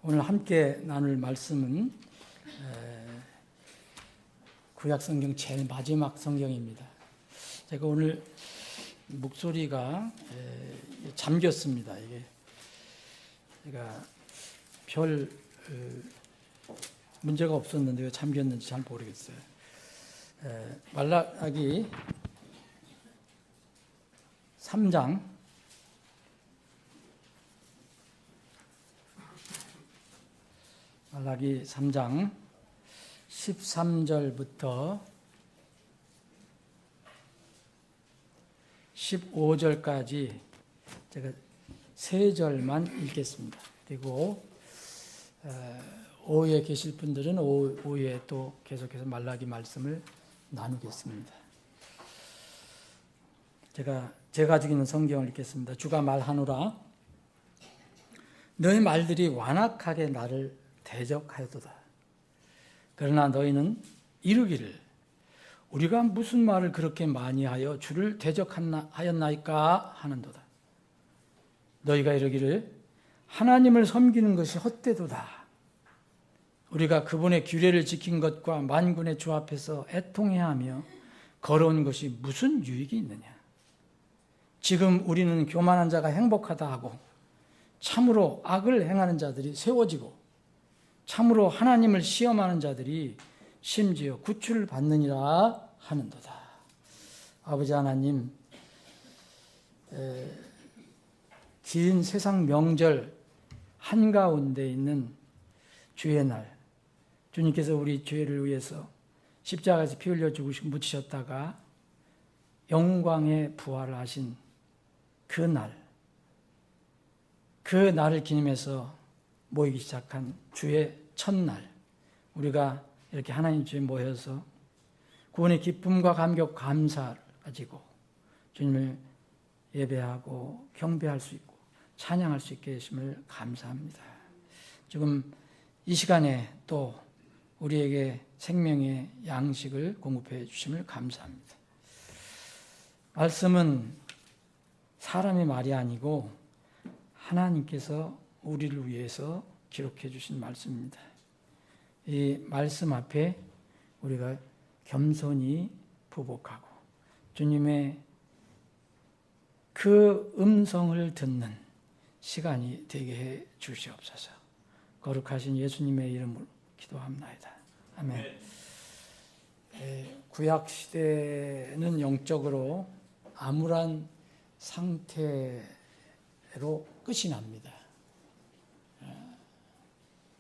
오늘 함께 나눌 말씀은 구약성경 제일 마지막 성경입니다. 제가 오늘 목소리가 잠겼습니다. 이게 제가 별 문제가 없었는데 왜 잠겼는지 잘 모르겠어요. 말라기 3장 말라기 3장 13절부터 15절까지 제가 3절만 읽겠습니다. 그리고 오후에 계실 분들은 오후에 또 계속해서 말라기 말씀을 나누겠습니다. 제가 가지고 있는 성경을 읽겠습니다. 주가 말하노라. 너희 말들이 완악하게 나를 대적하였도다. 그러나 너희는 이르기를 우리가 무슨 말을 그렇게 많이 하여 주를 대적하였나이까 하는도다. 너희가 이르기를 하나님을 섬기는 것이 헛되도다. 우리가 그분의 규례를 지킨 것과 만군의 주 앞에서 애통해야 하며 걸어온 것이 무슨 유익이 있느냐. 지금 우리는 교만한 자가 행복하다 하고 참으로 악을 행하는 자들이 세워지고 참으로 하나님을 시험하는 자들이 심지어 구출을 받느니라 하는도다. 아버지 하나님, 긴 세상 명절 한가운데 있는 주의 날, 주님께서 우리 죄를 위해서 십자가에서 피 흘려 죽으시고 묻히셨다가 영광의 부활을 하신 그 날을 기념해서 모이기 시작한 주의 첫날, 우리가 이렇게 하나님 주에 모여서 구원의 기쁨과 감격, 감사를 가지고 주님을 예배하고 경배할 수 있고 찬양할 수 있게 해주심을 감사합니다. 지금 이 시간에 또 우리에게 생명의 양식을 공급해 주심을 감사합니다. 말씀은 사람의 말이 아니고 하나님께서 우리를 위해서 기록해 주신 말씀입니다. 이 말씀 앞에 우리가 겸손히 부복하고 주님의 그 음성을 듣는 시간이 되게 해 주시옵소서. 거룩하신 예수님의 이름으로 기도합나이다. 아멘. 구약 시대는 영적으로 암울한 상태로 끝이 납니다.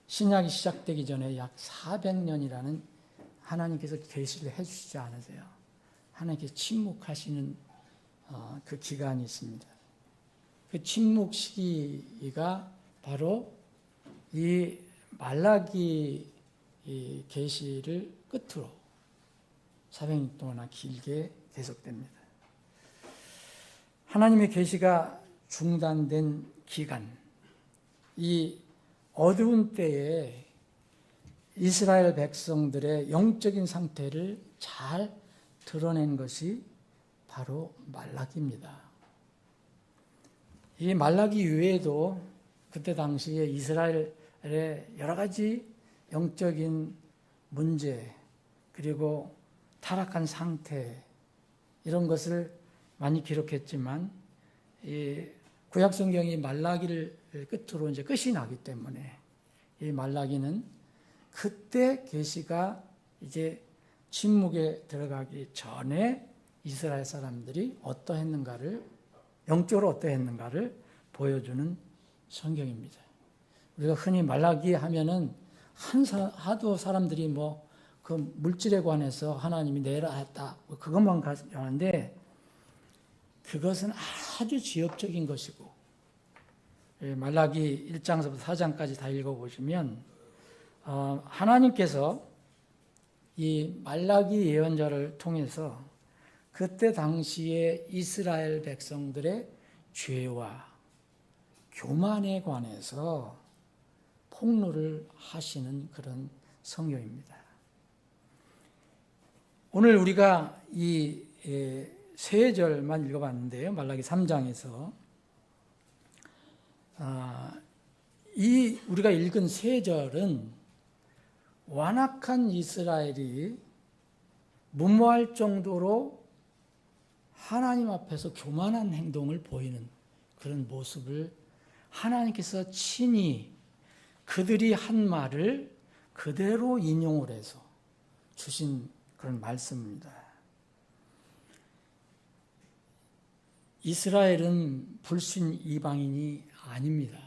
신약이 시작되기 전에 약 400년이라는 하나님께서 계시를 해주시지 않으세요. 하나님께서 침묵하시는 그 기간이 있습니다. 그 침묵 시기가 바로 이 말라기 계시를 끝으로 400년 동안 길게 계속됩니다. 하나님의 계시가 중단된 기간, 이 어두운 때에 이스라엘 백성들의 영적인 상태를 잘 드러낸 것이 바로 말라기입니다. 이 말라기 이외에도 그때 당시에 이스라엘의 여러 가지 영적인 문제 그리고 타락한 상태 이런 것을 많이 기록했지만 이 구약 성경이 말라기를 끝으로 이제 끝이 나기 때문에 이 말라기는 그때 계시가 이제 침묵에 들어가기 전에 이스라엘 사람들이 어떠했는가를 영적으로 어떠했는가를 보여주는 성경입니다. 우리가 흔히 말라기 하면은 하도 사람들이 뭐 그 물질에 관해서 하나님이 내라 했다 그것만 가지고 그것은 아주 지엽적인 것이고 말라기 1장서부터 4장까지 다 읽어보시면 하나님께서 이 말라기 예언자를 통해서 그때 당시에 이스라엘 백성들의 죄와 교만에 관해서 폭로를 하시는 그런 성경입니다. 오늘 우리가 이 세 절만 읽어봤는데요. 말라기 3장에서 이 우리가 읽은 세 절은 완악한 이스라엘이 무모할 정도로 하나님 앞에서 교만한 행동을 보이는 그런 모습을 하나님께서 친히 그들이 한 말을 그대로 인용을 해서 주신 그런 말씀입니다. 이스라엘은 불신 이방인이 아닙니다.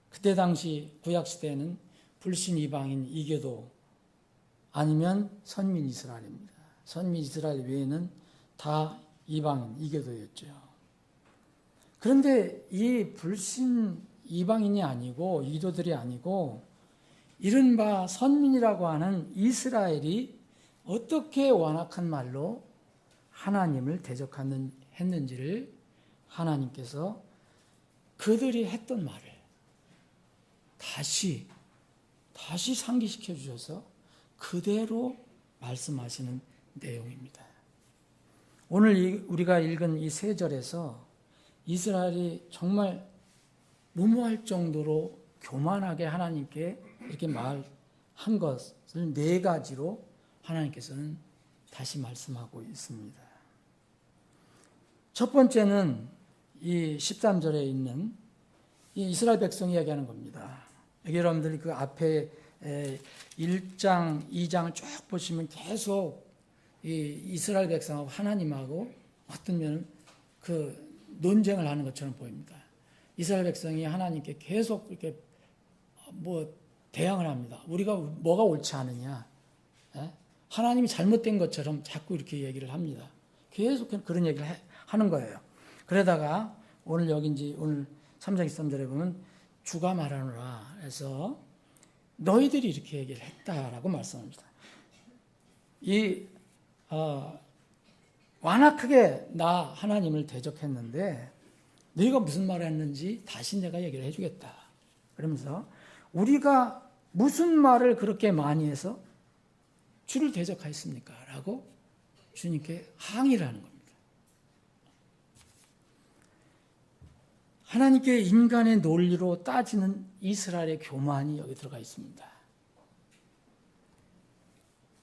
그때 당시 구약시대에는 불신 이방인 이교도 아니면 선민 이스라엘입니다. 선민 이스라엘 외에는 다 이방인 이교도였죠. 그런데 이 불신 이방인이 아니고 이교도들이 아니고 이른바 선민이라고 하는 이스라엘이 어떻게 완악한 말로 하나님을 대적했는지를 하나님께서 그들이 했던 말을 다시 상기시켜 주셔서 그대로 말씀하시는 내용입니다. 오늘 우리가 읽은 이 세 절에서 이스라엘이 정말 무모할 정도로 교만하게 하나님께 이렇게 말한 것을 네 가지로 하나님께서는 다시 말씀하고 있습니다. 첫 번째는 이 13절에 있는 이 이스라엘 백성이 이야기하는 겁니다. 여기 여러분들이 그 앞에 1장, 2장을 쭉 보시면 계속 이 이스라엘 백성하고 하나님하고 어떤 면은 그 논쟁을 하는 것처럼 보입니다. 이스라엘 백성이 하나님께 계속 이렇게 대항을 합니다. 우리가 뭐가 옳지 않으냐? 하나님이 잘못된 것처럼 자꾸 이렇게 얘기를 합니다. 계속 그런 얘기를 하는 거예요. 그러다가 오늘 오늘 3장 23절에 보면 주가 말하노라 해서 너희들이 이렇게 얘기를 했다라고 말씀합니다. 완악하게 나 하나님을 대적했는데 너희가 무슨 말을 했는지 다시 내가 얘기를 해주겠다. 그러면서 우리가 무슨 말을 그렇게 많이 해서 주를 대적하였습니까? 라고 주님께 항의를 하는 겁니다. 하나님께 인간의 논리로 따지는 이스라엘의 교만이 여기 들어가 있습니다.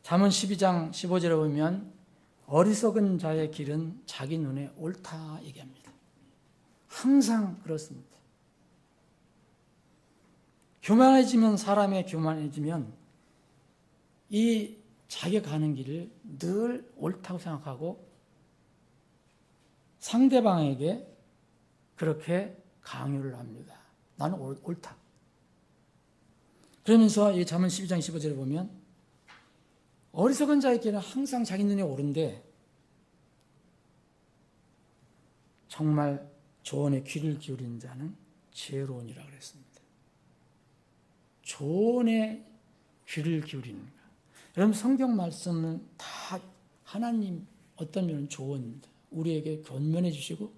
잠언 12장 15절에 보면 어리석은 자의 길은 자기 눈에 옳다 얘기합니다. 항상 그렇습니다. 사람의 교만해지면 이 자기가 가는 길을 늘 옳다고 생각하고 상대방에게 그렇게 강요를 합니다. 나는 옳다. 그러면서 이 잠언 12장 15절에 보면 어리석은 자의 길은 항상 자기 눈에 옳은데 정말 조언에 귀를 기울이는 자는 지혜로우니라 그랬습니다. 조언에 귀를 기울이는 것. 여러분 성경 말씀은 다 하나님 어떤 면은 조언입니다. 우리에게 권면해 주시고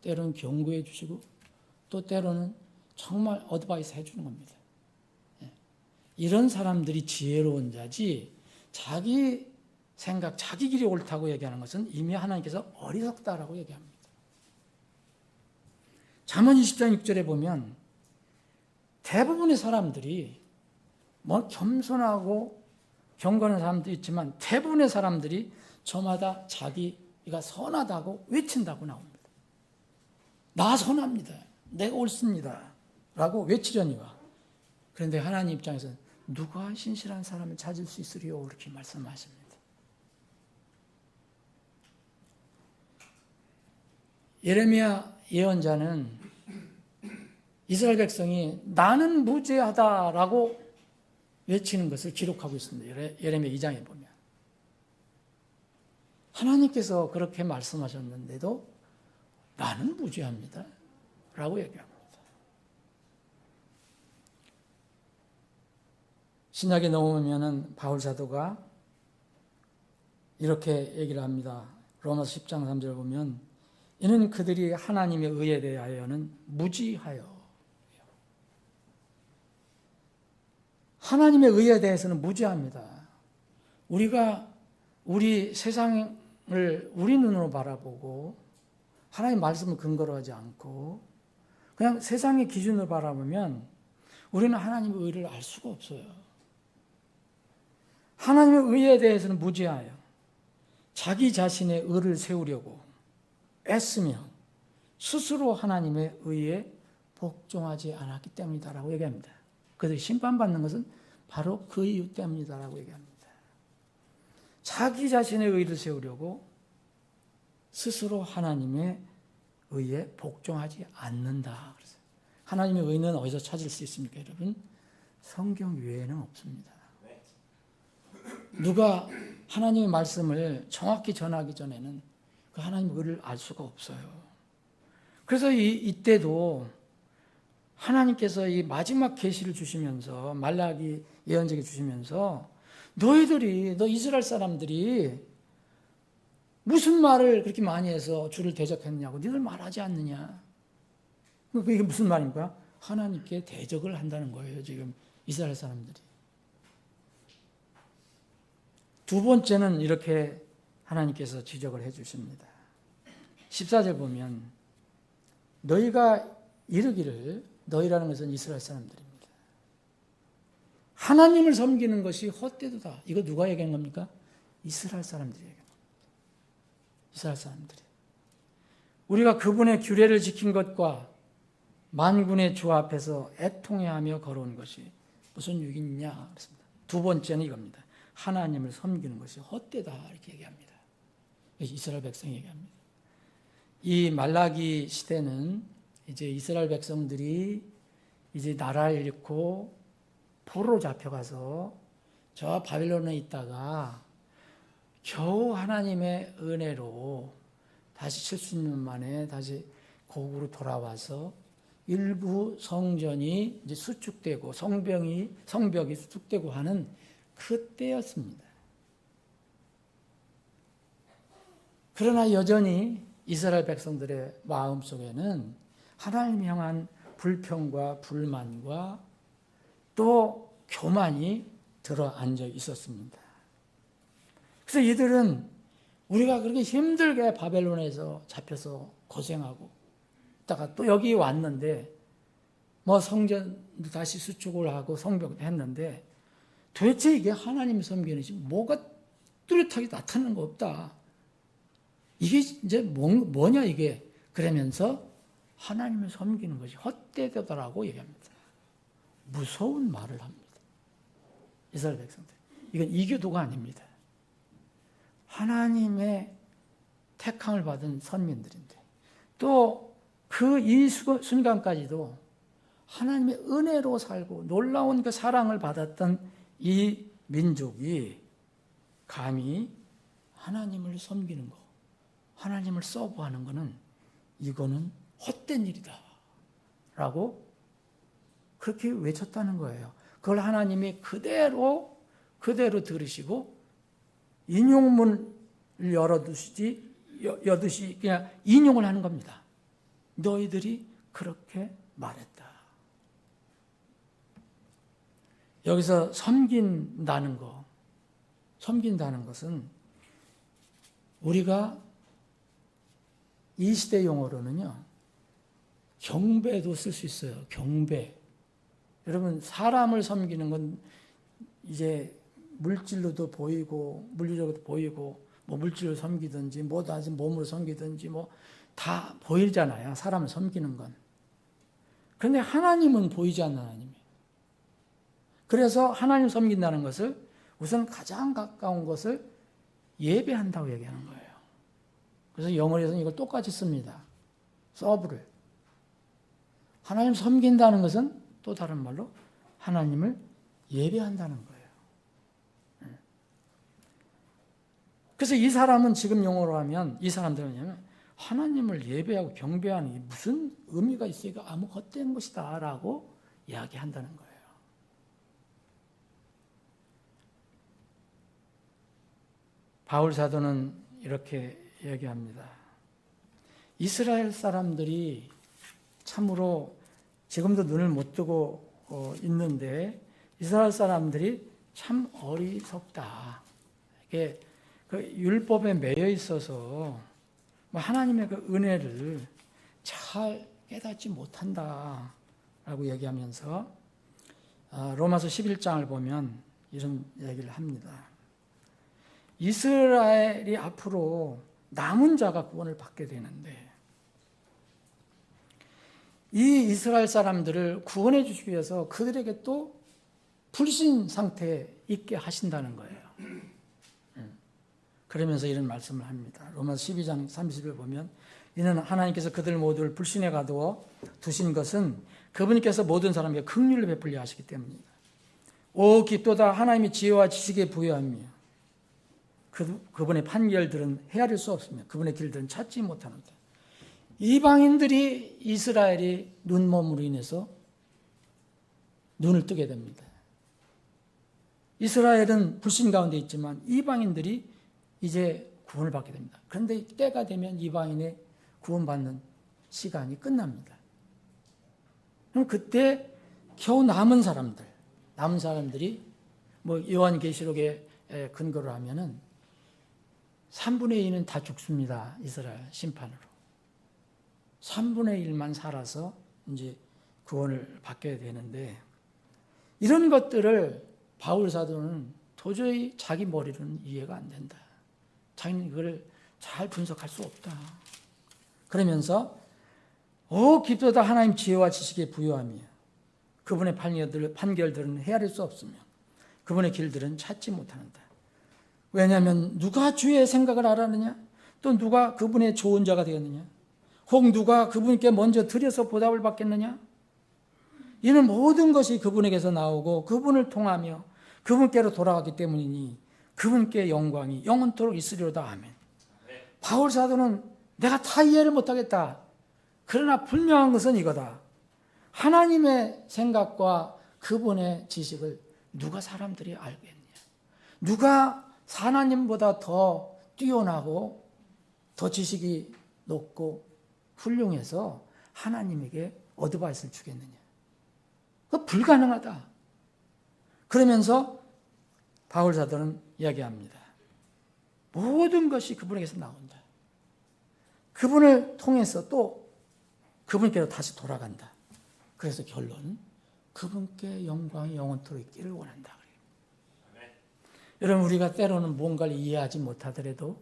때로는 경고해 주시고 또 때로는 정말 어드바이스 해주는 겁니다. 이런 사람들이 지혜로운 자지 자기 생각, 자기 길이 옳다고 얘기하는 것은 이미 하나님께서 어리석다라고 얘기합니다. 잠언 20장 6절에 보면 대부분의 사람들이 겸손하고 경건한 사람도 있지만 대부분의 사람들이 저마다 자기가 선하다고 외친다고 나옵니다. 나 선합니다. 내가 옳습니다. 라고 외치려니와. 그런데 하나님 입장에서는 누가 신실한 사람을 찾을 수 있으리요? 이렇게 말씀하십니다. 예레미야 예언자는 이스라엘 백성이 나는 무죄하다라고 외치는 것을 기록하고 있습니다. 예레미야 2장에 보면. 하나님께서 그렇게 말씀하셨는데도 나는 무죄합니다. 라고 얘기합니다. 신약에 넘어오면은 바울 사도가 이렇게 얘기를 합니다. 로마서 10장 3절 보면 이는 그들이 하나님의 의에 대하여는 무지하여 하나님의 의에 대해서는 무지합니다. 우리 세상에 우리 눈으로 바라보고 하나님의 말씀을 근거로 하지 않고 그냥 세상의 기준으로 바라보면 우리는 하나님의 의를 알 수가 없어요. 하나님의 의에 대해서는 무지하여 자기 자신의 의를 세우려고 애쓰며 스스로 하나님의 의에 복종하지 않았기 때문이다라고 얘기합니다. 그래서 심판받는 것은 바로 그 이유 때문이다라고 얘기합니다. 자기 자신의 의를 세우려고 스스로 하나님의 의에 복종하지 않는다. 그래서 하나님의 의는 어디서 찾을 수 있습니까, 여러분? 성경 외에는 없습니다. 누가 하나님의 말씀을 정확히 전하기 전에는 그 하나님의 의를 알 수가 없어요. 그래서 이때도 하나님께서 이 마지막 계시를 주시면서 말라기 예언적이 주시면서 너 이스라엘 사람들이 무슨 말을 그렇게 많이 해서 주를 대적했냐고 너희들 말하지 않느냐. 이게 무슨 말입니까? 하나님께 대적을 한다는 거예요, 지금 이스라엘 사람들이. 두 번째는 이렇게 하나님께서 지적을 해 주십니다. 14절 보면 너희가 이르기를, 너희라는 것은 이스라엘 사람들입니다. 하나님을 섬기는 것이 헛되도다. 이거 누가 얘기한 겁니까? 이스라엘 사람들이 얘기한 겁니다. 이스라엘 사람들이. 우리가 그분의 규례를 지킨 것과 만군의 주 앞에서 애통해하며 걸어온 것이 무슨 유익이냐 그랬습니다. 두 번째는 이겁니다. 하나님을 섬기는 것이 헛되다 이렇게 얘기합니다. 이스라엘 백성이 얘기합니다. 이 말라기 시대는 이제 이스라엘 백성들이 이제 나라를 잃고 포로로 잡혀가서 저 바빌론에 있다가 겨우 하나님의 은혜로 다시 70년 만에 다시 고국으로 돌아와서 일부 성전이 이제 수축되고 성벽이 수축되고 하는 그때였습니다. 그러나 여전히 이스라엘 백성들의 마음속에는 하나님 향한 불평과 불만과 또 교만이 들어앉아 있었습니다. 그래서 이들은 우리가 그렇게 힘들게 바벨론에서 잡혀서 고생하고 있다가 또 여기 왔는데 뭐 성전도 다시 수축을 하고 성벽도 했는데 도대체 이게 하나님 섬기는 것이 뭐가 뚜렷하게 나타나는 거 없다. 이게 이제 뭐냐 이게. 그러면서 하나님을 섬기는 것이 헛되다라고 얘기합니다. 무서운 말을 합니다. 이스라엘 백성들. 이건 이교도가 아닙니다. 하나님의 택함을 받은 선민들인데 또 그 이 순간까지도 하나님의 은혜로 살고 놀라운 그 사랑을 받았던 이 민족이 감히 하나님을 섬기는 거, 하나님을 서브하는 거는 이거는 헛된 일이다 라고 그렇게 외쳤다는 거예요. 그걸 하나님이 그대로 들으시고 인용문을 여듯이 그냥 인용을 하는 겁니다. 너희들이 그렇게 말했다. 여기서 섬긴다는 것은 우리가 이 시대 용어로는요, 경배도 쓸 수 있어요. 경배. 여러분, 사람을 섬기는 건 이제 물질로도 보이고, 물리적으로도 보이고, 뭐 물질로 섬기든지, 뭐 다시 몸으로 섬기든지, 뭐 다 보이잖아요. 사람을 섬기는 건. 그런데 하나님은 보이지 않는 하나님이에요. 그래서 하나님 섬긴다는 것을 우선 가장 가까운 것을 예배한다고 얘기하는 거예요. 그래서 영어에서는 이걸 똑같이 씁니다. 서브를. 하나님 섬긴다는 것은 또 다른 말로 하나님을 예배한다는 거예요. 그래서 이 사람은 지금 용어로 하면 이 사람들은 뭐냐면 하나님을 예배하고 경배하는 게 무슨 의미가 있으니까 아무 헛된 것이다 라고 이야기한다는 거예요. 바울 사도는 이렇게 얘기합니다. 이스라엘 사람들이 참으로 지금도 눈을 못 뜨고 있는데 이스라엘 사람들이 참 어리석다. 이게 그 율법에 매여 있어서 뭐 하나님의 그 은혜를 잘 깨닫지 못한다라고 얘기하면서 로마서 11장을 보면 이런 얘기를 합니다. 이스라엘이 앞으로 남은 자가 구원을 받게 되는데 이 이스라엘 사람들을 구원해 주시기 위해서 그들에게 또 불신 상태에 있게 하신다는 거예요. 그러면서 이런 말씀을 합니다. 로마서 12장 30절 보면 이는 하나님께서 그들 모두를 불신에 가두어 두신 것은 그분께서 모든 사람에게 긍휼을 베풀려 하시기 때문입니다. 오 깊도다 하나님의 지혜와 지식에 부여하며 그분의 판결들은 헤아릴 수 없으며 그분의 길들은 찾지 못하는데 이방인들이 이스라엘이 눈먼으로 인해서 눈을 뜨게 됩니다. 이스라엘은 불신 가운데 있지만 이방인들이 이제 구원을 받게 됩니다. 그런데 때가 되면 이방인의 구원받는 시간이 끝납니다. 그럼 그때 겨우 남은 사람들이 뭐 요한계시록에 근거로 하면은 3분의 2는 다 죽습니다. 이스라엘 심판으로. 3분의 1만 살아서 이제 구원을 받게 되는데 이런 것들을 바울 사도는 도저히 자기 머리로는 이해가 안 된다. 자기는 그걸 잘 분석할 수 없다. 그러면서 깊도다 하나님 지혜와 지식에 부여하며 그분의 판결들은 헤아릴 수 없으며 그분의 길들은 찾지 못하는다. 왜냐하면 누가 주의 생각을 알았느냐? 또 누가 그분의 좋은 자가 되었느냐? 혹 누가 그분께 먼저 드려서 보답을 받겠느냐? 이는 모든 것이 그분에게서 나오고 그분을 통하며 그분께로 돌아왔기 때문이니 그분께 영광이 영원토록 있으리로다. 아멘. 바울 사도는 내가 다 이해를 못하겠다. 그러나 분명한 것은 이거다. 하나님의 생각과 그분의 지식을 누가 사람들이 알겠냐? 누가 하나님보다 더 뛰어나고 더 지식이 높고 훌륭해서 하나님에게 어드바이스를 주겠느냐? 그거 불가능하다. 그러면서 바울 사도는 이야기합니다. 모든 것이 그분에게서 나온다. 그분을 통해서 또 그분께로 다시 돌아간다. 그래서 결론, 그분께 영광이 영원토록 있기를 원한다. 여러분, 우리가 때로는 뭔가를 이해하지 못하더라도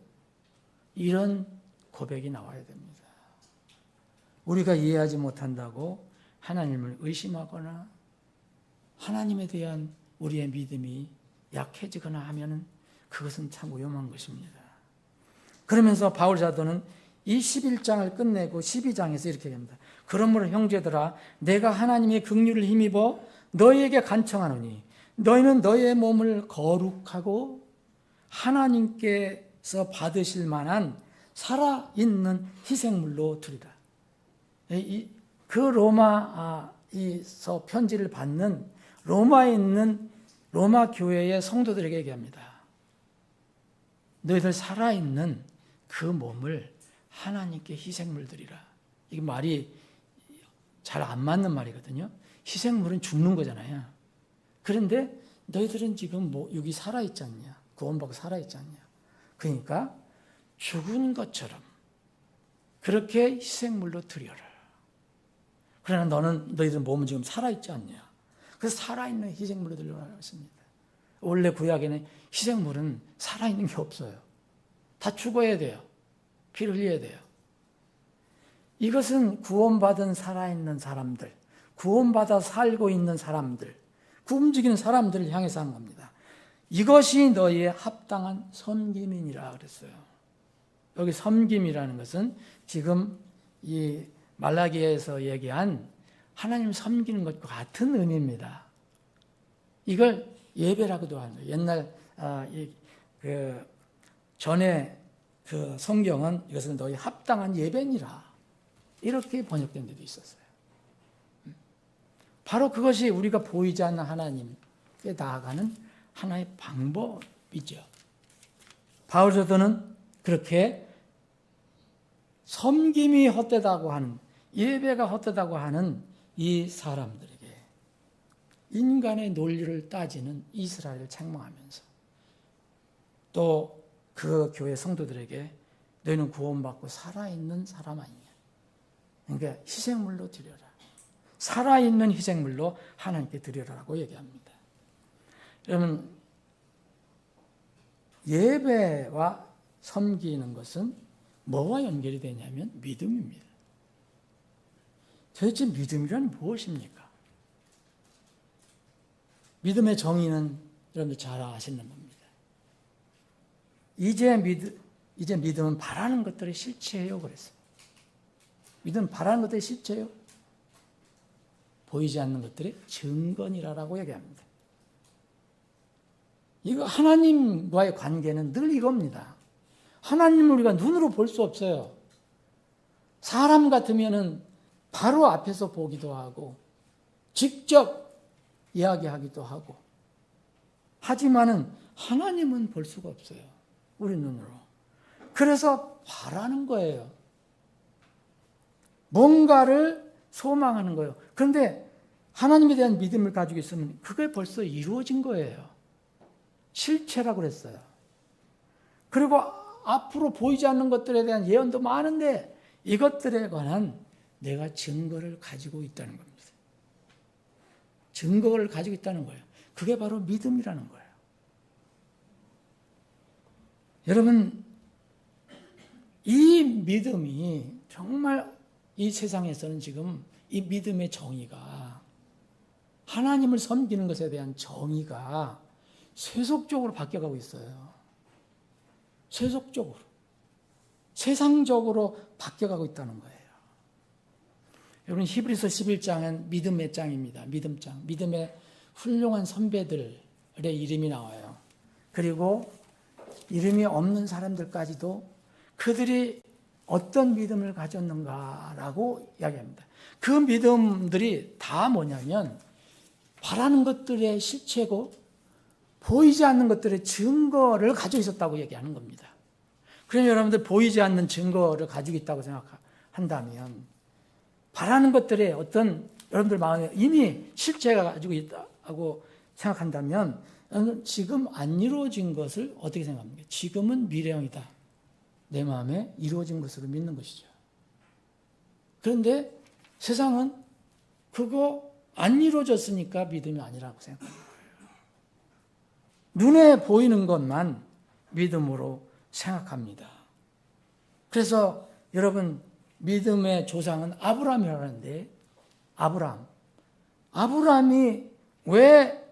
이런 고백이 나와야 됩니다. 우리가 이해하지 못한다고 하나님을 의심하거나 하나님에 대한 우리의 믿음이 약해지거나 하면 그것은 참 위험한 것입니다. 그러면서 바울 사도는 이 11장을 끝내고 12장에서 이렇게 합니다. 그러므로 형제들아 내가 하나님의 긍휼을 힘입어 너희에게 간청하노니 너희는 너희의 몸을 거룩하고 하나님께서 받으실 만한 살아있는 희생물로 드리라. 그 로마에서 편지를 받는 로마에 있는 로마 교회의 성도들에게 얘기합니다. 너희들 살아있는 그 몸을 하나님께 희생물 드리라. 이게 말이 잘 안 맞는 말이거든요. 희생물은 죽는 거잖아요. 그런데 너희들은 지금 뭐 여기 살아있지 않냐? 구원받고 살아있지 않냐? 그러니까 죽은 것처럼 그렇게 희생물로 드려라. 그러나 너희들 몸은 지금 살아있지 않냐? 그래서 살아있는 희생물로 드리라고 했습니다. 원래 구약에는 희생물은 살아있는 게 없어요. 다 죽어야 돼요. 피를 흘려야 돼요. 이것은 구원받은 살아있는 사람들, 구원받아 살고 있는 사람들, 움직이는 사람들을 향해서 하는 겁니다. 이것이 너희의 합당한 섬김이니라 그랬어요. 여기 섬김이라는 것은 지금 이 말라기에서 얘기한 하나님 섬기는 것과 같은 의미입니다. 이걸 예배라고도 하는 거예요. 옛날 전에 그 성경은 이것은 너희 합당한 예배니라 이렇게 번역된 데도 있었어요. 바로 그것이 우리가 보이지 않는 하나님께 나아가는 하나의 방법이죠. 바울 사도는 그렇게 섬김이 헛되다고 하는, 예배가 헛되다고 하는 이 사람들에게 인간의 논리를 따지는 이스라엘을 책망하면서 또 그 교회 성도들에게 너희는 구원받고 살아있는 사람 아니냐. 그러니까 희생물로 드려라. 살아있는 희생물로 하나님께 드려라라고 얘기합니다. 여러분, 예배와 섬기는 것은 뭐와 연결이 되냐면 믿음입니다. 도대체 믿음이란 무엇입니까? 믿음의 정의는 여러분들 잘 아시는 겁니다. 이제 믿음은 바라는 것들의 실체예요. 그랬어요. 믿음은 바라는 것들의 실체예요. 보이지 않는 것들의 증거니라라고 얘기합니다. 이거 하나님과의 관계는 늘 이겁니다. 하나님을 우리가 눈으로 볼 수 없어요. 사람 같으면은 바로 앞에서 보기도 하고 직접 이야기하기도 하고 하지만은 하나님은 볼 수가 없어요. 우리 눈으로. 그래서 바라는 거예요. 뭔가를 소망하는 거예요. 그런데 하나님에 대한 믿음을 가지고 있으면 그게 벌써 이루어진 거예요. 실체라고 그랬어요. 그리고 앞으로 보이지 않는 것들에 대한 예언도 많은데 이것들에 관한 내가 증거를 가지고 있다는 겁니다. 증거를 가지고 있다는 거예요. 그게 바로 믿음이라는 거예요. 여러분, 이 믿음이 정말 이 세상에서는 지금 이 믿음의 정의가 하나님을 섬기는 것에 대한 정의가 세속적으로 바뀌어가고 있어요. 세속적으로. 세상적으로 바뀌어가고 있다는 거예요. 여러분, 히브리서 11장은 믿음의 장입니다. 믿음장. 믿음의 훌륭한 선배들의 이름이 나와요. 그리고 이름이 없는 사람들까지도 그들이 어떤 믿음을 가졌는가라고 이야기합니다. 그 믿음들이 다 뭐냐면 바라는 것들의 실체고 보이지 않는 것들의 증거를 가지고 있었다고 얘기하는 겁니다. 그럼 여러분들 보이지 않는 증거를 가지고 있다고 생각한다면 바라는 것들의 어떤 여러분들 마음에 이미 실체가 가지고 있다고 생각한다면 지금 안 이루어진 것을 어떻게 생각합니까? 지금은 미래형이다. 내 마음에 이루어진 것으로 믿는 것이죠. 그런데 세상은 그거 안 이루어졌으니까 믿음이 아니라고 생각합니다. 눈에 보이는 것만 믿음으로 생각합니다. 그래서 여러분, 믿음의 조상은 아브라함이라고 하는데 아브라함이 왜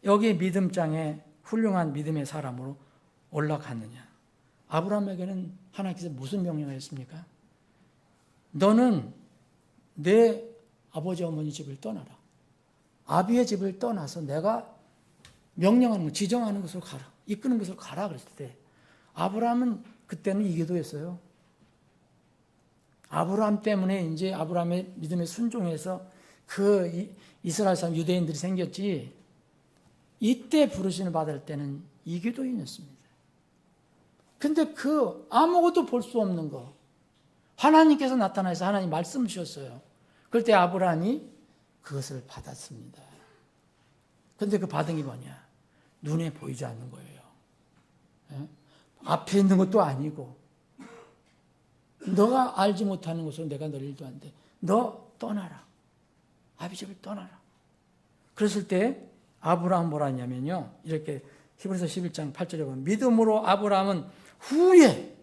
여기 믿음장에 훌륭한 믿음의 사람으로 올라갔느냐? 아브라함에게는 하나님께서 무슨 명령을 했습니까? 너는 내 아버지 어머니 집을 떠나라. 아비의 집을 떠나서 내가 명령하는 것, 지정하는 것으로 가라. 이끄는 것으로 가라 그랬을 때 아브라함은 그때는 이기도했어요. 아브라함 때문에 이제 아브라함의 믿음에 순종해서 그 이스라엘 사람 유대인들이 생겼지 이때 부르심을 받을 때는 이기도인이었습니다. 근데 그 아무것도 볼 수 없는 거 하나님께서 나타나서 하나님 말씀 주셨어요. 그럴 때 아브라함이 그것을 받았습니다. 근데 그 받은 게 뭐냐? 눈에 보이지 않는 거예요. 예? 앞에 있는 것도 아니고 너가 알지 못하는 것으로 내가 너를 일도 안 돼. 너 떠나라. 아비 집을 떠나라. 그랬을 때 아브라함 뭐라 했냐면요. 이렇게 히브리서 11장 8절에 보면 믿음으로 아브라함은 후에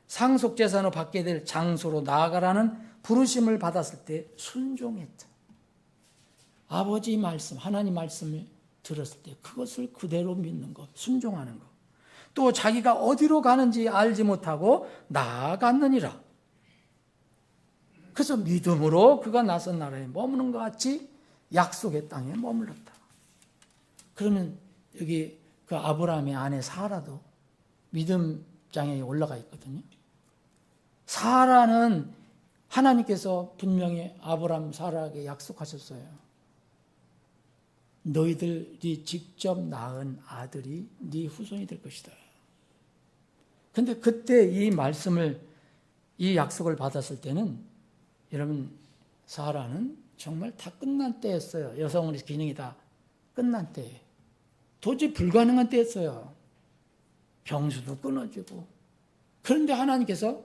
상속재산으로 받게 될 장소로 나아가라는 부르심을 받았을 때 순종했다. 아버지 말씀, 하나님 말씀을 들었을 때 그것을 그대로 믿는 것, 순종하는 것. 또 자기가 어디로 가는지 알지 못하고 나아갔느니라. 그래서 믿음으로 그가 낯선 나라에 머무는 것 같이 약속의 땅에 머물렀다. 그러면 여기 그 아브라함의 아내 사라도 믿음장에 올라가 있거든요. 사라는 하나님께서 분명히 아브라함 사라에게 약속하셨어요. 너희들이 직접 낳은 아들이 네 후손이 될 것이다. 근데 그때 이 말씀을, 이 약속을 받았을 때는 여러분, 사라는 정말 다 끝난 때였어요. 여성의 기능이 다 끝난 때. 도저히 불가능한 때였어요. 병수도 끊어지고. 그런데 하나님께서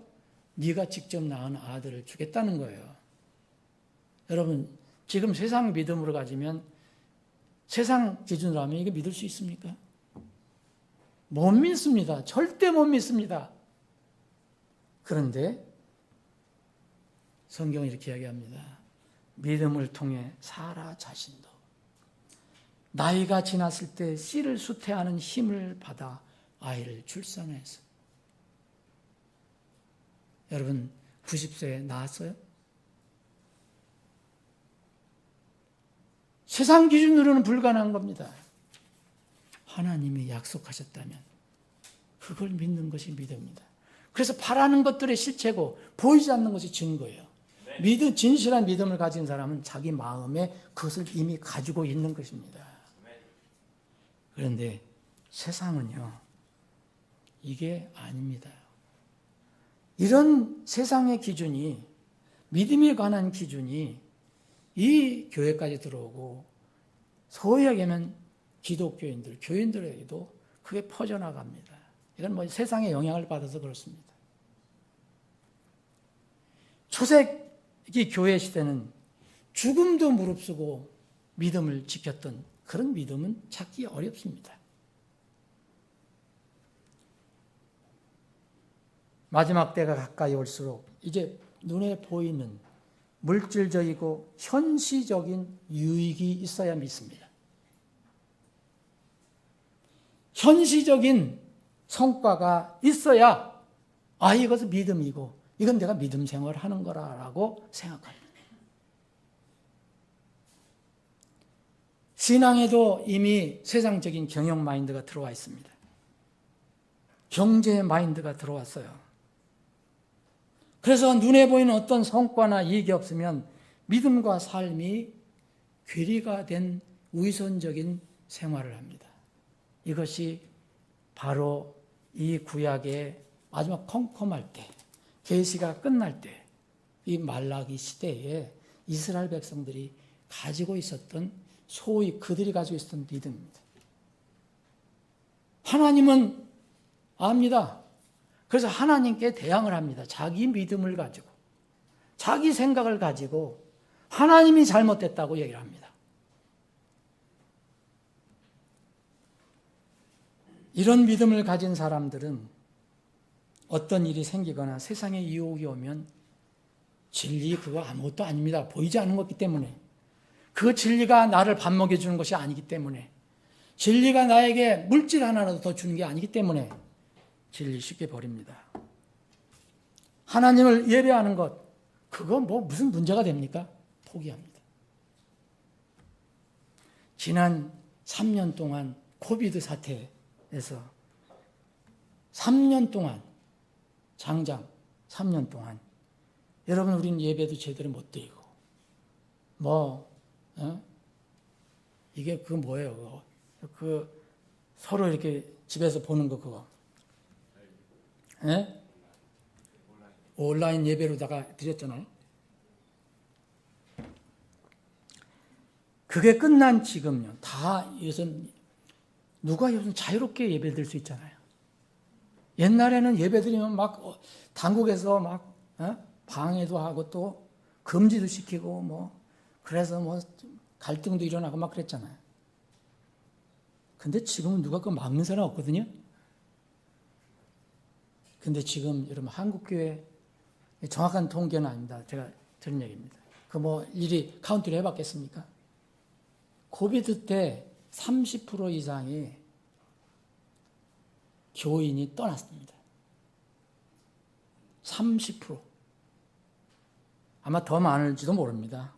네가 직접 낳은 아들을 주겠다는 거예요. 여러분, 지금 세상 믿음으로 가지면, 세상 기준으로 하면 이게 믿을 수 있습니까? 못 믿습니다. 절대 못 믿습니다. 그런데 성경은 이렇게 이야기합니다. 믿음을 통해 사라 자신도 나이가 지났을 때 씨를 수태하는 힘을 받아 아이를 출산해서. 여러분, 90세에 낳았어요? 세상 기준으로는 불가능한 겁니다. 하나님이 약속하셨다면 그걸 믿는 것이 믿음입니다. 그래서 바라는 것들의 실체고 보이지 않는 것이 증거예요. 믿음, 진실한 믿음을 가진 사람은 자기 마음에 그것을 이미 가지고 있는 것입니다. 그런데 세상은요, 이게 아닙니다. 이런 세상의 기준이, 믿음에 관한 기준이 이 교회까지 들어오고 소위 얘기하면 기독교인들, 교인들에게도 그게 퍼져나갑니다. 이건 뭐 세상의 영향을 받아서 그렇습니다. 초세기 교회 시대는 죽음도 무릅쓰고 믿음을 지켰던 그런 믿음은 찾기 어렵습니다. 마지막 때가 가까이 올수록 이제 눈에 보이는 물질적이고 현시적인 유익이 있어야 믿습니다. 현시적인 성과가 있어야 이것은 믿음이고 이건 내가 믿음 생활을 하는 거라고 생각합니다. 신앙에도 이미 세상적인 경영 마인드가 들어와 있습니다. 경제 마인드가 들어왔어요. 그래서 눈에 보이는 어떤 성과나 이익이 없으면 믿음과 삶이 괴리가 된 위선적인 생활을 합니다. 이것이 바로 이 구약의 마지막 컴컴할 때, 계시가 끝날 때, 이 말라기 시대에 이스라엘 백성들이 가지고 있었던, 소위 그들이 가지고 있었던 믿음입니다. 하나님은 압니다. 그래서 하나님께 대항을 합니다. 자기 믿음을 가지고, 자기 생각을 가지고 하나님이 잘못됐다고 얘기를 합니다. 이런 믿음을 가진 사람들은 어떤 일이 생기거나 세상에 유혹이 오면 진리 그거 아무것도 아닙니다. 보이지 않는 것이기 때문에. 그 진리가 나를 밥 먹여주는 것이 아니기 때문에, 진리가 나에게 물질 하나라도 더 주는 게 아니기 때문에 진리 쉽게 버립니다. 하나님을 예배하는 것, 그거 뭐 무슨 문제가 됩니까? 포기합니다. 지난 3년 동안 코비드 사태에서 3년 동안, 장장 3년 동안 여러분, 우리는 예배도 제대로 못 드리고 이게 그거 뭐예요? 그 서로 이렇게 집에서 보는 거 그거. 예? 온라인 예배로다가 드렸잖아요. 그게 끝난 지금요. 다 요즘 누가 요즘 자유롭게 예배 드릴 수 있잖아요. 옛날에는 예배 드리면 막 당국에서 막 방해도 하고 또 금지도 시키고 그래서 갈등도 일어나고 막 그랬잖아요. 근데 지금은 누가 그거 막는 사람 없거든요. 근데 지금 여러분 한국교회, 정확한 통계는 아닙니다. 제가 들은 얘기입니다. 일일이 카운트를 해봤겠습니까? 코비드 때 30% 이상이 교인이 떠났습니다. 30%. 아마 더 많을지도 모릅니다.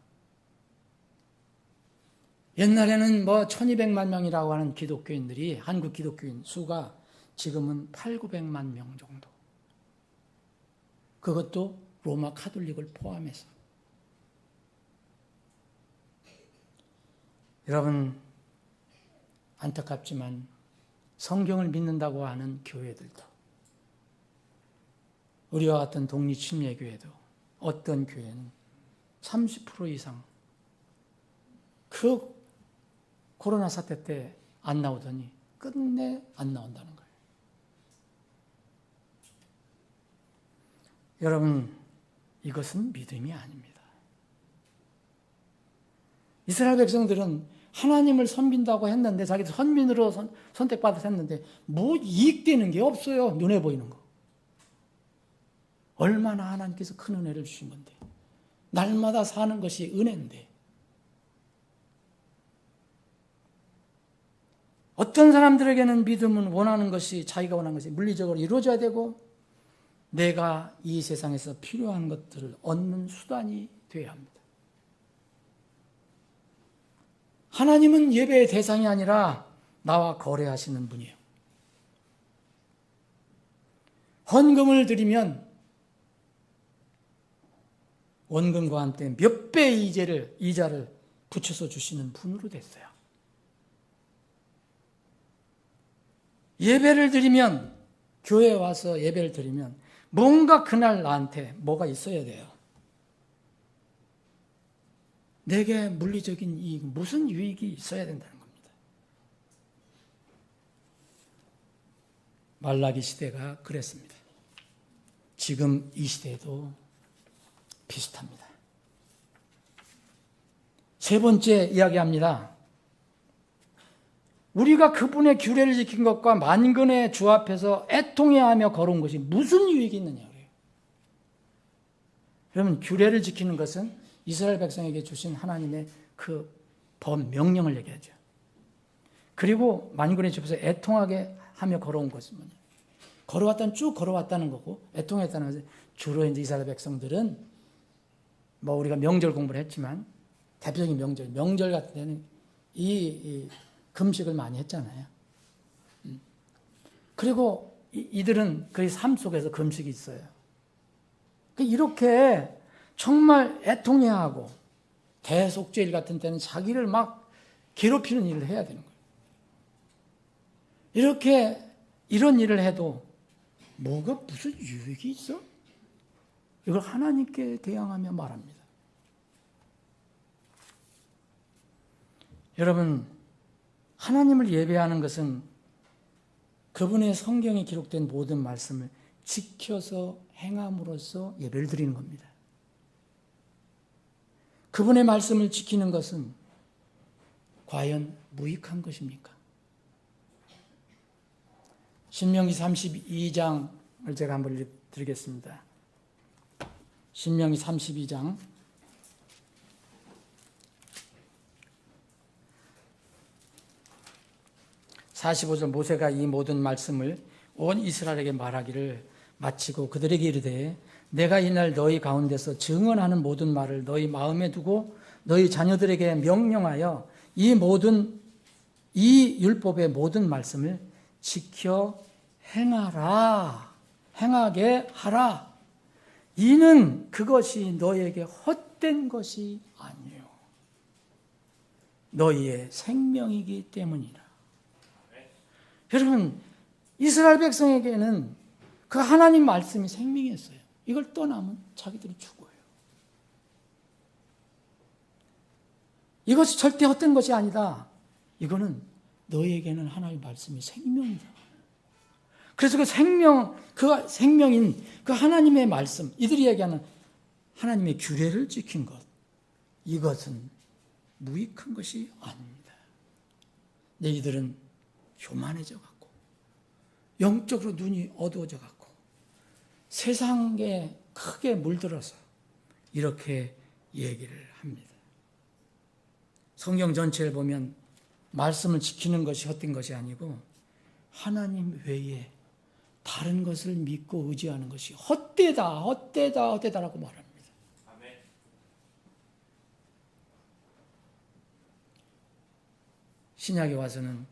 옛날에는 1200만 명이라고 하는 기독교인들이, 한국 기독교인 수가 지금은 800~900만 명 정도. 그것도 로마 카톨릭을 포함해서. 여러분, 안타깝지만 성경을 믿는다고 하는 교회들도, 우리와 같은 독립침례교회도, 어떤 교회는 30% 이상 그 코로나 사태 때 안 나오더니 끝내 안 나온다는 거예요. 여러분, 이것은 믿음이 아닙니다. 이스라엘 백성들은 하나님을 섬긴다고 했는데, 자기도 선민으로 선택받아서 했는데 뭐 이익되는 게 없어요. 눈에 보이는 거. 얼마나 하나님께서 큰 은혜를 주신 건데, 날마다 사는 것이 은혜인데. 어떤 사람들에게는 믿음은 원하는 것이, 자기가 원하는 것이 물리적으로 이루어져야 되고, 내가 이 세상에서 필요한 것들을 얻는 수단이 되어야 합니다. 하나님은 예배의 대상이 아니라 나와 거래하시는 분이에요. 헌금을 드리면 원금과 함께 몇 배의 이자를 붙여서 주시는 분으로 됐어요. 예배를 드리면, 교회에 와서 예배를 드리면 뭔가 그날 나한테 뭐가 있어야 돼요. 내게 물리적인 이익, 무슨 유익이 있어야 된다는 겁니다. 말라기 시대가 그랬습니다. 지금 이 시대도 비슷합니다. 세 번째 이야기합니다. 우리가 그분의 규례를 지킨 것과 만근의 주 앞에서 애통해하며 걸어온 것이 무슨 유익이 있느냐 그래요. 여러분, 규례를 지키는 것은 이스라엘 백성에게 주신 하나님의 그 법명령을 얘기하죠. 그리고 만군의 주 앞에서 애통하게 하며 걸어온 것은 뭐냐. 걸어왔다는, 쭉 걸어왔다는 거고, 애통했다는 것은 주로 이제 이스라엘 백성들은 뭐 우리가 명절 공부를 했지만, 대표적인 명절 같은 데는 이 금식을 많이 했잖아요. 그리고 이들은 그 삶 속에서 금식이 있어요. 이렇게 정말 애통해야 하고, 대속죄일 같은 때는 자기를 막 괴롭히는 일을 해야 되는 거예요. 이렇게 이런 일을 해도 뭐가 무슨 유익이 있어? 이걸 하나님께 대항하며 말합니다. 여러분, 하나님을 예배하는 것은 그분의 성경에 기록된 모든 말씀을 지켜서 행함으로써 예배를 드리는 겁니다. 그분의 말씀을 지키는 것은 과연 무익한 것입니까? 신명기 32장을 제가 한번 드리겠습니다. 신명기 32장 45절, 모세가 이 모든 말씀을 온 이스라엘에게 말하기를 마치고 그들에게 이르되, 내가 이날 너희 가운데서 증언하는 모든 말을 너희 마음에 두고 너희 자녀들에게 명령하여 이 율법의 모든 말씀을 지켜 행하게 하라. 이는 그것이 너희에게 헛된 것이 아니요 너희의 생명이기 때문이라. 여러분, 이스라엘 백성에게는 그 하나님 말씀이 생명이었어요. 이걸 떠나면 자기들이 죽어요. 이것이 절대 헛된 것이 아니다. 이거는 너희에게는 하나님의 말씀이 생명이다. 그래서 그 생명인 그 하나님의 말씀, 이들이 얘기하는 하나님의 규례를 지킨 것, 이것은 무익한 것이 아닙니다. 너희들은 교만해져 갖고, 영적으로 눈이 어두워져 갖고, 세상에 크게 물들어서 이렇게 얘기를 합니다. 성경 전체를 보면 말씀을 지키는 것이 헛된 것이 아니고, 하나님 외에 다른 것을 믿고 의지하는 것이 헛되다라고 말합니다. 아멘. 신약에 와서는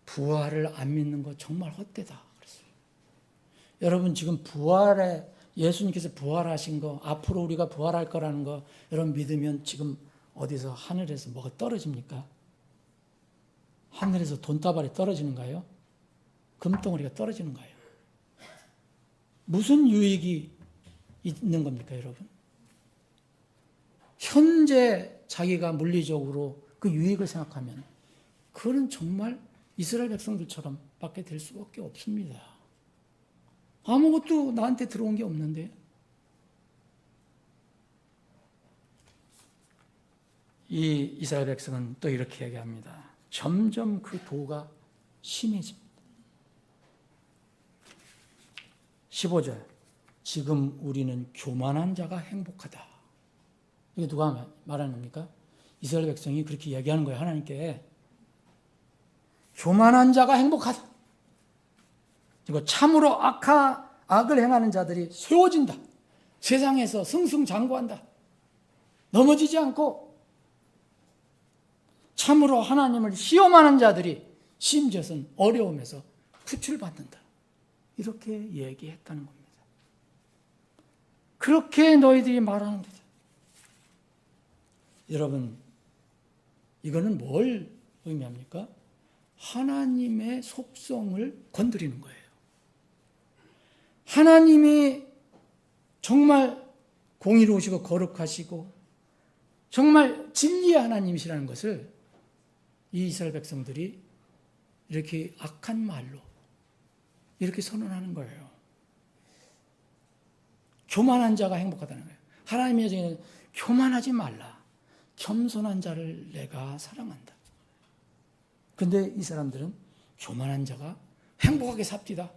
부활을 안 믿는 거 정말 헛되다 그랬어요. 여러분, 지금 예수님께서 부활하신 거, 앞으로 우리가 부활할 거라는 거 여러분 믿으면 지금 어디서 하늘에서 뭐가 떨어집니까? 하늘에서 돈다발이 떨어지는가요? 금덩어리가 떨어지는가요? 무슨 유익이 있는 겁니까, 여러분? 현재 자기가 물리적으로 그 유익을 생각하면 그건 정말 이스라엘 백성들처럼 밖에 될 수밖에 없습니다. 아무것도 나한테 들어온 게 없는데 이 이스라엘 백성은 또 이렇게 얘기합니다. 점점 그 도가 심해집니다. 15절, 지금 우리는 교만한 자가 행복하다. 이거 누가 말하는 겁니까? 이스라엘 백성이 그렇게 얘기하는 거예요. 하나님께. 교만한 자가 행복하다. 그리고 참으로 악을 행하는 자들이 세워진다. 세상에서 승승장구한다. 넘어지지 않고 참으로 하나님을 시험하는 자들이 심지어는 어려움에서 구출받는다. 이렇게 얘기했다는 겁니다. 그렇게 너희들이 말하는 거죠. 여러분, 이거는 뭘 의미합니까? 하나님의 속성을 건드리는 거예요. 하나님이 정말 공의로우시고 거룩하시고 정말 진리의 하나님이시라는 것을 이 이스라엘 백성들이 이렇게 악한 말로 이렇게 선언하는 거예요. 교만한 자가 행복하다는 거예요. 하나님의 여정에는 교만하지 말라. 겸손한 자를 내가 사랑한다. 근데 이 사람들은 교만한 자가 행복하게 삽디다.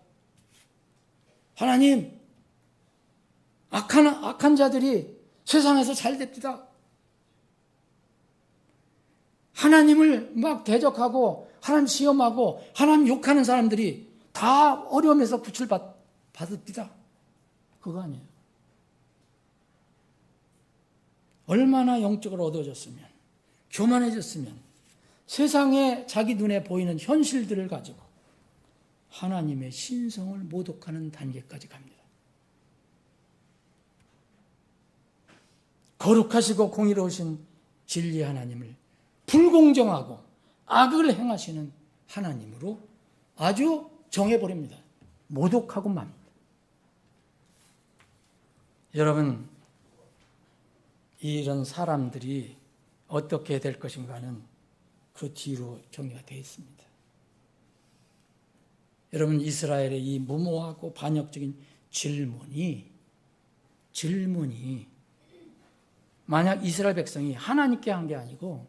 하나님, 악한 자들이 세상에서 잘 됩디다. 하나님을 막 대적하고 하나님 시험하고 하나님 욕하는 사람들이 다 어려움에서 구출받읍디다. 그거 아니에요. 얼마나 영적으로 어두워졌으면, 교만해졌으면 세상에 자기 눈에 보이는 현실들을 가지고 하나님의 신성을 모독하는 단계까지 갑니다. 거룩하시고 공의로우신 진리 하나님을 불공정하고 악을 행하시는 하나님으로 아주 정해버립니다. 모독하고 맙니다. 여러분, 이런 사람들이 어떻게 될 것인가는 그 뒤로 정리가 되어 있습니다. 여러분, 이스라엘의 이 무모하고 반역적인 질문이 만약 이스라엘 백성이 하나님께 한 게 아니고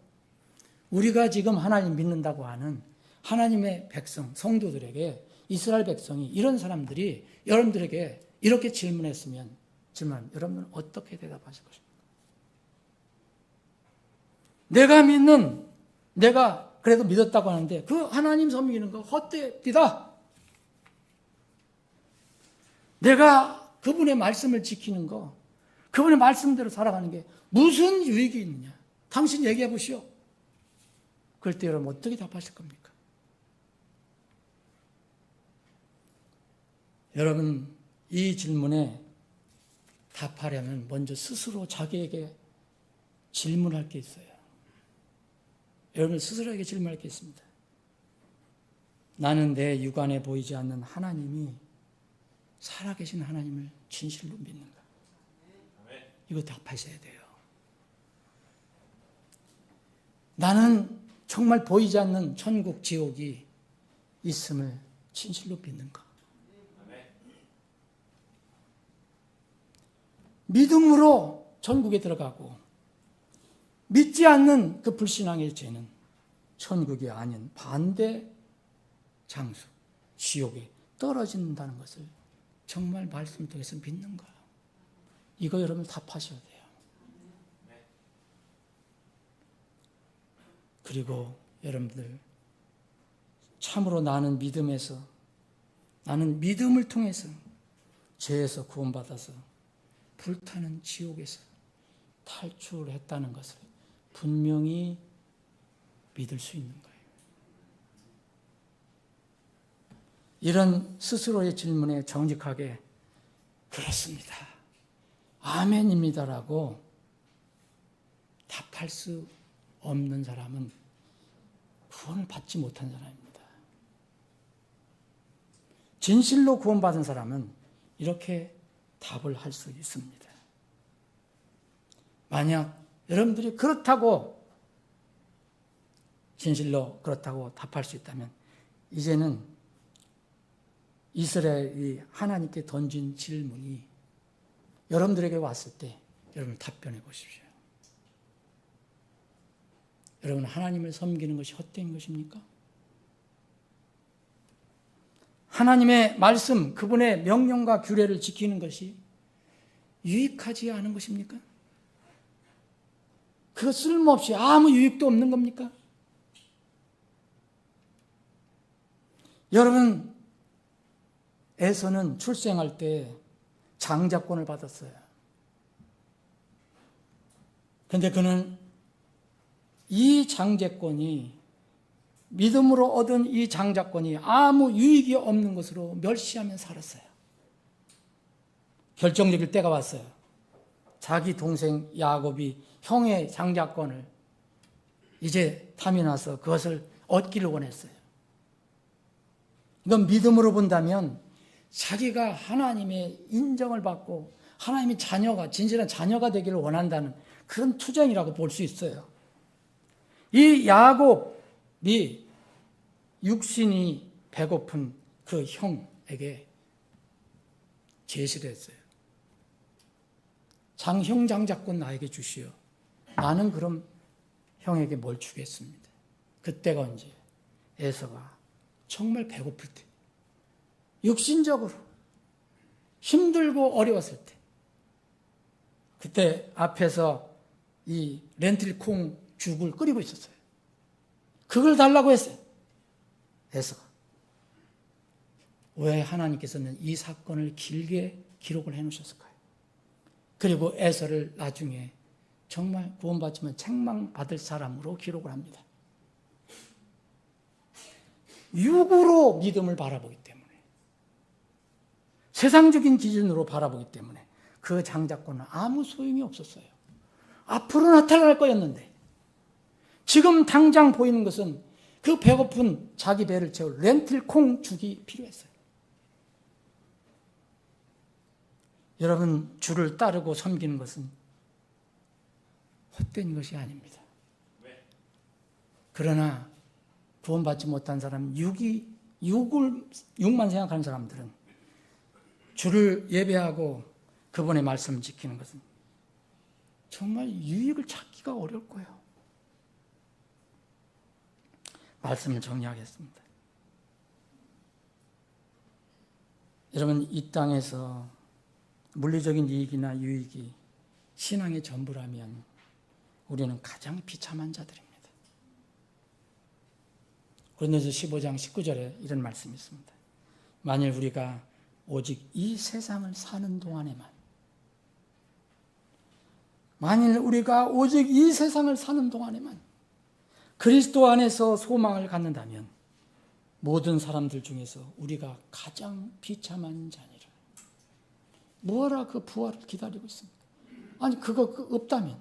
우리가 지금 하나님 믿는다고 하는 하나님의 백성, 성도들에게 이스라엘 백성이 이런 사람들이 여러분들에게 이렇게 질문했으면 여러분은 어떻게 대답하실 것입니까? 내가 그래도 믿었다고 하는데 그 하나님 섬기는 거 헛되다. 내가 그분의 말씀을 지키는 거, 그분의 말씀대로 살아가는 게 무슨 유익이 있느냐? 당신 얘기해 보시오. 그럴 때 여러분 어떻게 답하실 겁니까? 여러분, 이 질문에 답하려면 먼저 스스로 자기에게 질문할 게 있어요. 여러분 스스로에게 질문할 게 있습니다. 나는 내 육안에 보이지 않는 하나님이 살아계신 하나님을 진실로 믿는가? 이거 답하셔야 돼요. 나는 정말 보이지 않는 천국, 지옥이 있음을 진실로 믿는가? 믿음으로 천국에 들어가고 믿지 않는 그 불신앙의 죄는 천국이 아닌 반대 장소, 지옥에 떨어진다는 것을 정말 말씀 통해서 믿는가? 이거 여러분 답하셔야 돼요. 그리고 여러분들 참으로 나는 믿음을 통해서 죄에서 구원받아서 불타는 지옥에서 탈출했다는 것을 분명히 믿을 수 있는 거예요. 이런 스스로의 질문에 정직하게 그렇습니다, 아멘입니다라고 답할 수 없는 사람은 구원을 받지 못한 사람입니다. 진실로 구원받은 사람은 이렇게 답을 할 수 있습니다. 만약 여러분들이 진실로 그렇다고 답할 수 있다면 이제는 이스라엘이 하나님께 던진 질문이 여러분들에게 왔을 때 여러분 답변해 보십시오. 여러분, 하나님을 섬기는 것이 헛된 것입니까? 하나님의 말씀, 그분의 명령과 규례를 지키는 것이 유익하지 않은 것입니까? 그거 쓸모없이 아무 유익도 없는 겁니까? 여러분, 에서는 출생할 때 장자권을 받았어요. 그런데 그는 이 장자권이, 믿음으로 얻은 이 장자권이 아무 유익이 없는 것으로 멸시하며 살았어요. 결정적일 때가 왔어요. 자기 동생 야곱이 형의 장자권을 이제 탐이 나서 그것을 얻기를 원했어요. 이건 믿음으로 본다면 자기가 하나님의 인정을 받고 하나님의 자녀가, 진실한 자녀가 되기를 원한다는 그런 투쟁이라고 볼 수 있어요. 이 야곱이 육신이 배고픈 그 형에게 제시를 했어요. 형 장자권 나에게 주시오. 나는 그럼 형에게 뭘 주겠습니다. 그때가 언제? 에서가 정말 배고플 때, 육신적으로 힘들고 어려웠을 때, 그때 앞에서 이 렌틸콩 죽을 끓이고 있었어요. 그걸 달라고 했어요. 에서가. 왜 하나님께서는 이 사건을 길게 기록을 해놓으셨을까요? 그리고 에서를 나중에 정말 구원받지만 책망받을 사람으로 기록을 합니다. 육으로 믿음을 바라보기 때문에, 세상적인 기준으로 바라보기 때문에 그 장자권은 아무 소용이 없었어요. 앞으로 나타날 거였는데 지금 당장 보이는 것은 그 배고픈 자기 배를 채울 렌틸콩 죽이 필요했어요. 여러분, 주를 따르고 섬기는 것은 헛된 것이 아닙니다. 그러나 구원받지 못한 사람, 육만 생각하는 사람들은 주를 예배하고 그분의 말씀을 지키는 것은 정말 유익을 찾기가 어려울 거예요. 말씀을 정리하겠습니다. 여러분, 이 땅에서 물리적인 이익이나 유익이 신앙의 전부라면 우리는 가장 비참한 자들입니다. 고린도서 15장 19절에 이런 말씀이 있습니다. 만일 우리가 오직 이 세상을 사는 동안에만, 만일 우리가 오직 이 세상을 사는 동안에만 그리스도 안에서 소망을 갖는다면 모든 사람들 중에서 우리가 가장 비참한 자니라. 뭐하라 그 부활을 기다리고 있습니까? 아니, 그거 없다면,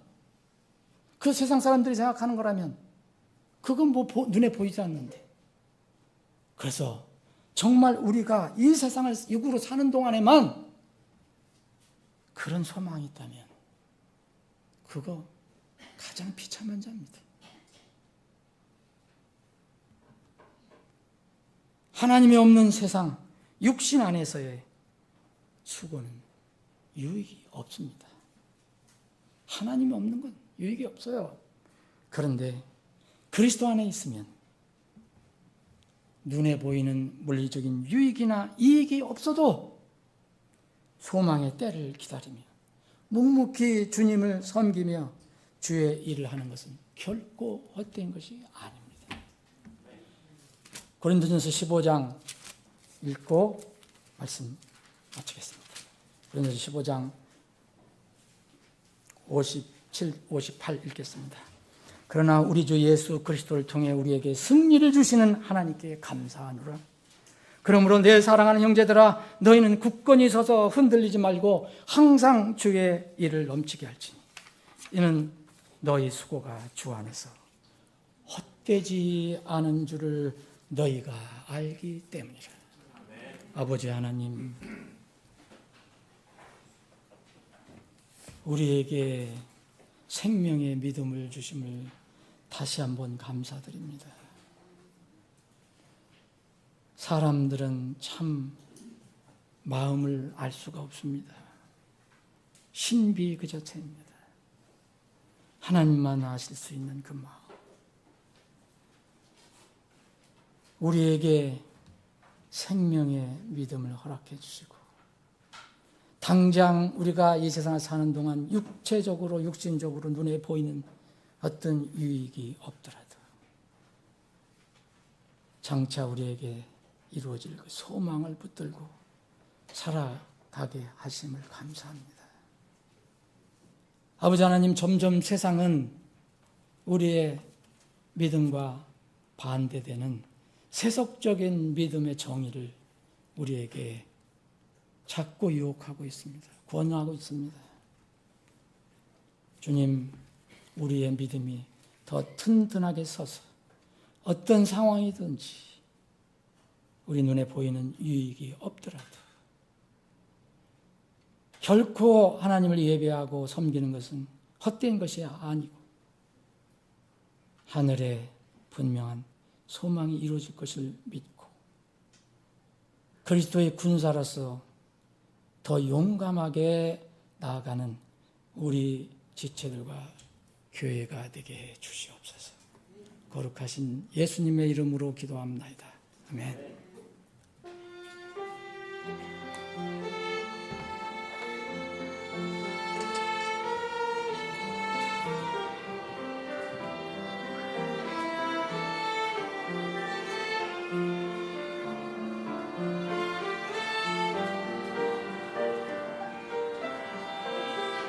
그 세상 사람들이 생각하는 거라면 그건 뭐 눈에 보이지 않는데. 그래서 정말 우리가 이 세상을 육으로 사는 동안에만 그런 소망이 있다면 그거 가장 비참한 자입니다. 하나님이 없는 세상, 육신 안에서의 수고는 유익이 없습니다. 하나님이 없는 건 유익이 없어요. 그런데 그리스도 안에 있으면 눈에 보이는 물리적인 유익이나 이익이 없어도 소망의 때를 기다리며 묵묵히 주님을 섬기며 주의 일을 하는 것은 결코 헛된 것이 아닙니다. 고린도전서 15장 읽고 말씀 마치겠습니다. 고린도전서 15장 57, 58 읽겠습니다. 그러나 우리 주 예수 그리스도를 통해 우리에게 승리를 주시는 하나님께 감사하노라. 그러므로 내 사랑하는 형제들아, 너희는 굳건히 서서 흔들리지 말고 항상 주의 일을 넘치게 할지니 이는 너희 수고가 주 안에서 헛되지 않은 줄을 너희가 알기 때문이라. 아버지 하나님, 우리에게 생명의 믿음을 주심을 다시 한번 감사드립니다. 사람들은 참 마음을 알 수가 없습니다. 신비 그 자체입니다. 하나님만 아실 수 있는 그 마음. 우리에게 생명의 믿음을 허락해 주시고 당장 우리가 이 세상을 사는 동안 육체적으로 육신적으로 눈에 보이는 어떤 유익이 없더라도 장차 우리에게 이루어질 그 소망을 붙들고 살아가게 하심을 감사합니다. 아버지 하나님, 점점 세상은 우리의 믿음과 반대되는 세속적인 믿음의 정의를 우리에게 자꾸 유혹하고 있습니다. 권유하고 있습니다. 주님, 우리의 믿음이 더 튼튼하게 서서 어떤 상황이든지 우리 눈에 보이는 유익이 없더라도 결코 하나님을 예배하고 섬기는 것은 헛된 것이 아니고 하늘에 분명한 소망이 이루어질 것을 믿고 그리스도의 군사로서 더 용감하게 나아가는 우리 지체들과 교회가 되게 해 주시옵소서. 거룩하신 예수님의 이름으로 기도합나이다. 아멘.